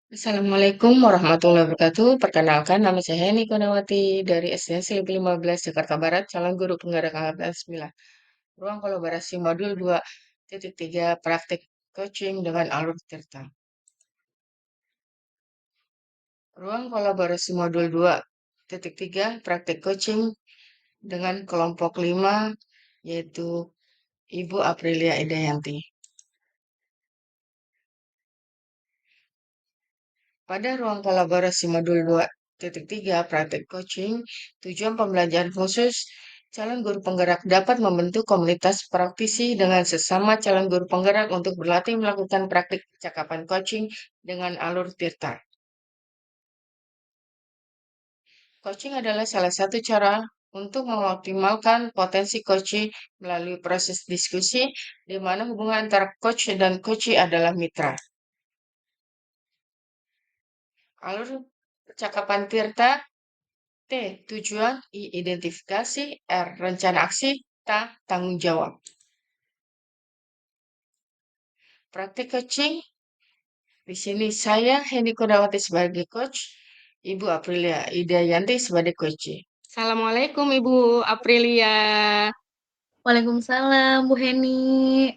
Assalamualaikum warahmatullahi wabarakatuh. Perkenalkan, nama saya Heni Konawati dari SDN 15 Jakarta Barat, calon guru penggerak angkatan 9. Ruang kolaborasi modul 2.3 praktik coaching dengan alur Tirta. Ruang kolaborasi modul 2.3 praktik coaching dengan kelompok 5, yaitu Ibu Aprilia Idayanti. Pada ruang kolaborasi modul 2.3 praktik coaching, tujuan pembelajaran khusus calon guru penggerak dapat membentuk komunitas praktisi dengan sesama calon guru penggerak untuk berlatih melakukan praktik percakapan coaching dengan alur Tirta. Coaching adalah salah satu cara untuk mengoptimalkan potensi coaching melalui proses diskusi, di mana hubungan antara coach dan coachee adalah mitra. Alur percakapan Tirta. T. Tujuan. I. Identifikasi. R. Rencana aksi. T. Tanggung jawab. Praktik coaching. Di sini saya, Hendy Kudawati sebagai coach. Ibu Aprilia Idayanti sebagai coach. Assalamualaikum Ibu Aprilia. Waalaikumsalam, Bu Heni.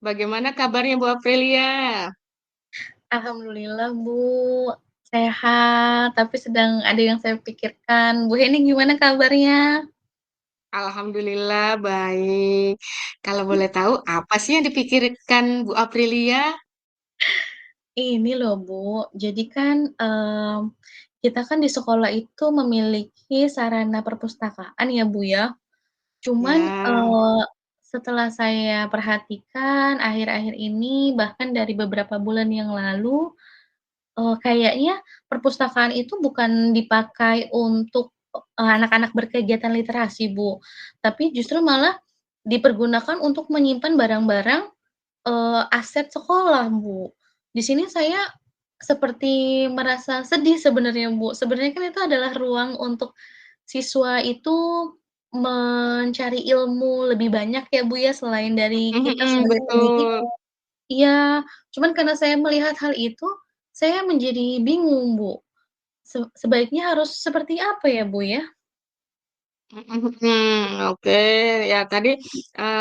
Bagaimana kabarnya Bu Aprilia? Alhamdulillah, Bu. Sehat, tapi sedang ada yang saya pikirkan. Bu Heni gimana kabarnya? Alhamdulillah baik. Kalau boleh tahu apa sih yang dipikirkan Bu Aprilia? Ini loh, Bu. Jadi kan kita kan di sekolah itu memiliki sarana perpustakaan ya, Bu ya. Cuman Ya. setelah saya perhatikan akhir-akhir ini bahkan dari beberapa bulan yang lalu kayaknya perpustakaan itu bukan dipakai untuk, anak-anak berkegiatan literasi, Bu, tapi justru malah dipergunakan untuk menyimpan barang-barang, aset sekolah, Bu. Di sini saya seperti merasa sedih sebenarnya, Bu. Sebenarnya kan itu adalah ruang untuk siswa itu mencari ilmu lebih banyak ya, Bu, ya, selain dari kita sebagai pendidik. Betul. Iya, cuman karena saya melihat hal itu, saya menjadi bingung, Bu. Sebaiknya harus seperti apa ya, Bu, ya? Oke, ya tadi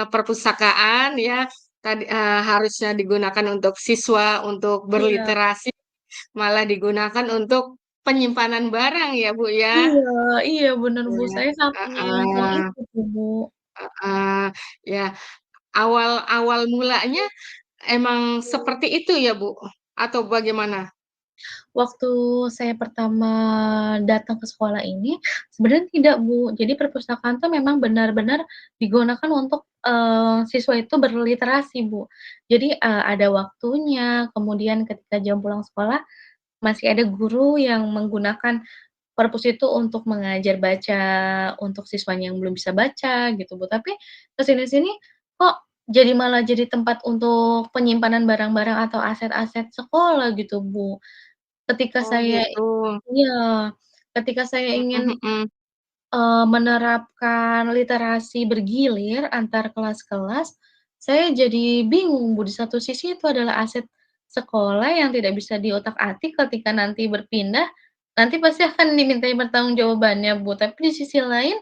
perpustakaan ya tadi harusnya digunakan untuk siswa untuk Iya berliterasi, malah digunakan untuk penyimpanan barang ya Bu ya. iya iya, bener, Bu, Ya, saya sampai ngomong heeh, itu tuh, Bu. heeh. Ya, awal awal mulanya emang seperti itu ya Bu, atau bagaimana? Waktu saya pertama datang ke sekolah ini, sebenarnya tidak, Bu. Jadi perpustakaan tuh memang benar-benar digunakan untuk, siswa itu berliterasi, Bu. Jadi, ada waktunya, kemudian ketika jam pulang sekolah, masih ada guru yang menggunakan perpus itu untuk mengajar baca untuk siswanya yang belum bisa baca gitu, Bu. Tapi ke sini-sini kok jadi malah tempat untuk penyimpanan barang-barang atau aset-aset sekolah gitu, Bu. Ketika Oh saya gitu. iya, ketika saya ingin, Mhm, mhm. menerapkan literasi bergilir antar kelas-kelas, saya jadi bingung, Bu. Di satu sisi itu adalah aset sekolah yang tidak bisa diotak-atik ketika nanti berpindah, nanti pasti akan dimintai pertanggungjawabannya, Bu. Tapi di sisi lain,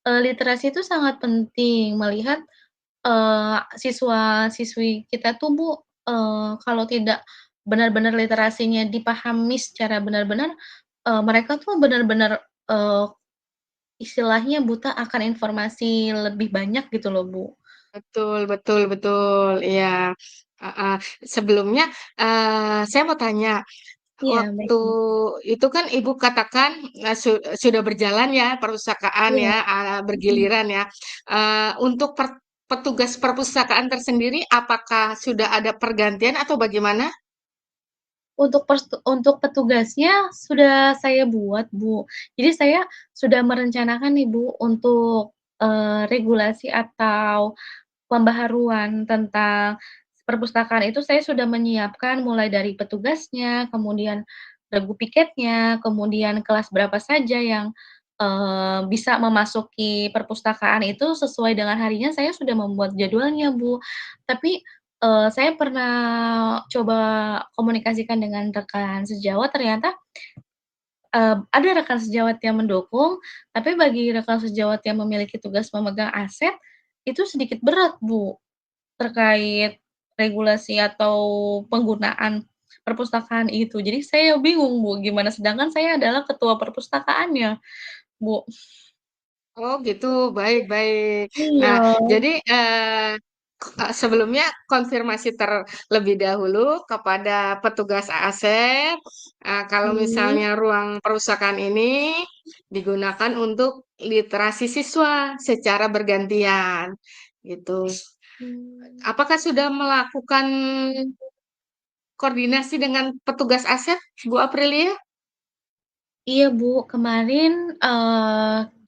literasi itu sangat penting melihat, siswa-siswi kita tuh, Bu, kalau tidak benar-benar literasinya dipahami secara benar-benar, mereka tuh benar-benar, eee, istilahnya buta akan informasi lebih banyak gitu loh, Bu. Betul betul betul, iya, heeh. Sebelumnya, saya mau tanya, Iya, baik, waktu Bu. itu kan Ibu katakan, sudah berjalan ya perpustakaan Iya, ya, mhm. bergiliran ya. Untuk petugas perpustakaan tersendiri, apakah sudah ada pergantian atau bagaimana? Untuk petugasnya sudah saya buat, Bu. Jadi saya sudah merencanakan nih, Bu, untuk, regulasi atau pembaharuan tentang perpustakaan itu saya sudah menyiapkan mulai dari petugasnya, kemudian regu piketnya, kemudian kelas berapa saja yang, bisa memasuki perpustakaan itu sesuai dengan harinya saya sudah membuat jadwalnya, Bu. Tapi, Saya pernah coba komunikasikan dengan rekan sejawat, ternyata, ada rekan sejawat yang mendukung, tapi bagi rekan sejawat yang memiliki tugas memegang aset, itu sedikit berat, Bu, terkait regulasi atau penggunaan perpustakaan itu. Jadi saya bingung, Bu, gimana, sedangkan saya adalah ketua perpustakaannya, Bu. Oh gitu, baik baik. Nah, Iya. jadi sebelumnya konfirmasi terlebih dahulu kepada petugas aset, kalau Mhm. misalnya ruang perusahaan ini digunakan untuk literasi siswa secara bergantian, gitu. Mmm. Apakah sudah melakukan koordinasi dengan petugas aset, Bu Aprilia? Iya, Bu, kemarin,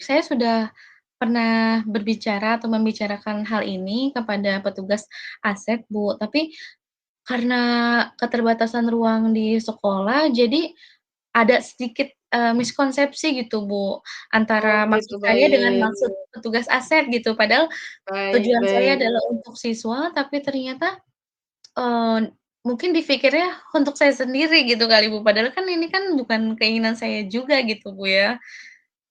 saya sudah pernah berbicara atau membicarakan hal ini kepada petugas aset, Bu, tapi karena keterbatasan ruang di sekolah, jadi ada sedikit, miskonsepsi gitu, Bu, Oh antara gitu, maksud saya dengan baik. maksud petugas aset gitu. Padahal Baik, tujuan saya baik. adalah untuk siswa, tapi ternyata, mungkin dipikirnya untuk saya sendiri gitu kali, Bu, padahal kan ini kan bukan keinginan saya juga gitu, Bu, ya.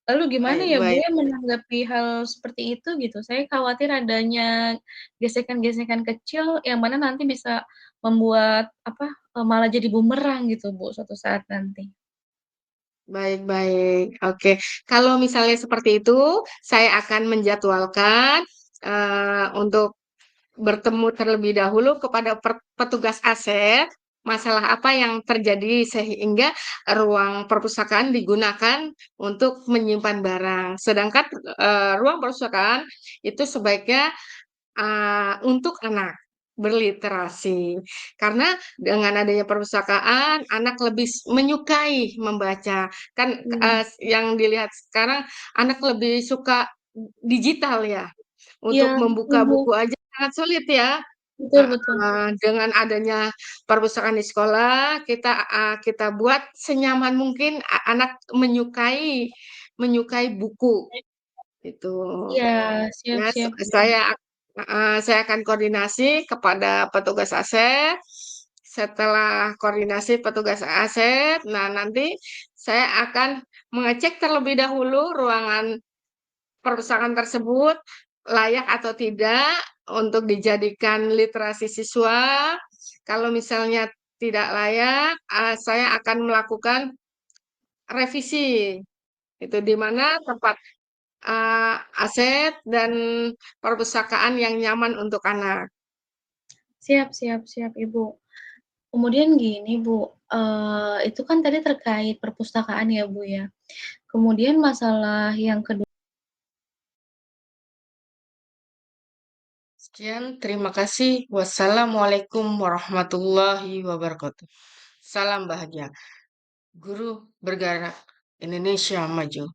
Lalu gimana Baik, ya, Bu, baik. ya, menanggapi hal seperti itu gitu? Saya khawatir adanya gesekan-gesekan kecil yang mana nanti bisa membuat apa, malah jadi bumerang gitu, Bu, suatu saat nanti. Baik, baik. Oke. Kalau misalnya seperti itu, saya akan menjadwalkan untuk bertemu terlebih dahulu kepada petugas aset, masalah apa yang terjadi sehingga ruang perpustakaan digunakan untuk menyimpan barang. Sedangkan ruang perpustakaan itu sebaiknya untuk anak berliterasi. Karena dengan adanya perpustakaan, anak lebih menyukai membaca. Kan Mmm. yang dilihat sekarang anak lebih suka digital ya. Iya, Untuk betul, membuka Bu. buku aja sangat sulit ya. Betul betul. Dengan adanya perpustakaan di sekolah, kita buat senyaman mungkin anak menyukai menyukai buku itu. Iya, siap Ya, siap, Bu. saya akan koordinasi kepada petugas aset. Setelah koordinasi petugas aset, nah nanti saya akan mengecek terlebih dahulu ruangan perpustakaan tersebut layak atau tidak untuk dijadikan literasi siswa. Kalau misalnya tidak layak, saya akan melakukan revisi. Itu di mana tempat aset dan perpustakaan yang nyaman untuk anak. Siap siap siap, Ibu. Kemudian gini, Bu, itu kan tadi terkait perpustakaan ya, Bu, ya. Kemudian masalah yang kedua. Sekian, terima kasih. Wassalamualaikum warahmatullahi wabarakatuh. Salam bahagia. Guru bergerak Indonesia maju.